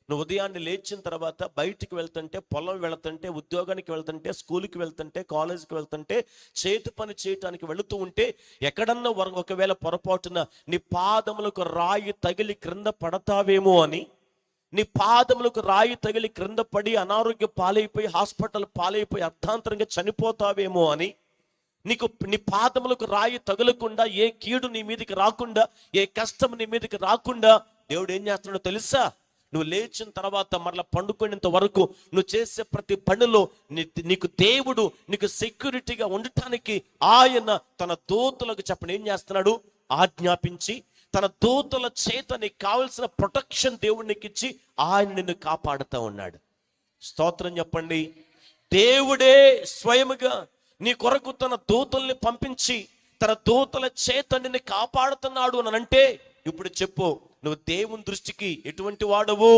నువ్వు ఉదయాన్నే లేచిన తర్వాత బయటికి వెళ్తుంటే, పొలం వెళ్తుంటే, ఉద్యోగానికి వెళ్తుంటే, స్కూల్కి వెళ్తుంటే, కాలేజీకి వెళ్తుంటే, చేతి పని చేయటానికి వెళుతూ ఉంటే, ఎక్కడన్నా ఒకవేళ పొరపాటున నీ పాదములకు రాయి తగిలి క్రింద పడతావేమో అని, నీ పాదములకు రాయి తగిలి క్రింద పడి అనారోగ్య పాలైపోయి హాస్పిటల్ పాలైపోయి అర్ధాంతరంగా చనిపోతావేమో అని, నీ పాదములకు రాయి తగులకుండా, ఏ కీడు నీ మీదకి రాకుండా, ఏ కష్టం నీ మీదకి రాకుండా దేవుడు ఏం చేస్తున్నాడో తెలుసా? నువ్వు లేచిన తర్వాత మరలా పండుకునేంత వరకు నువ్వు చేసే ప్రతి పనిలో నీకు దేవుడు నీకు సెక్యూరిటీగా ఉండటానికి ఆయన తన దూతలకు చెప్పండి ఏం చేస్తున్నాడు? ఆజ్ఞాపించి తన దూతల చేత నీకు కావలసిన ప్రొటెక్షన్ దేవుడు నీకు ఇచ్చి ఆయన నిన్ను కాపాడుతూ ఉన్నాడు. స్తోత్రం చెప్పండి. దేవుడే స్వయముగా నీ కొరకు తన దూతల్ని పంపించి తన దూతల చేత నిన్ను కాపాడుతున్నాడు అని అంటే, ఇప్పుడు చెప్పు, నువ్వు దేవుని దృష్టికి ఎటువంటి వాడవు?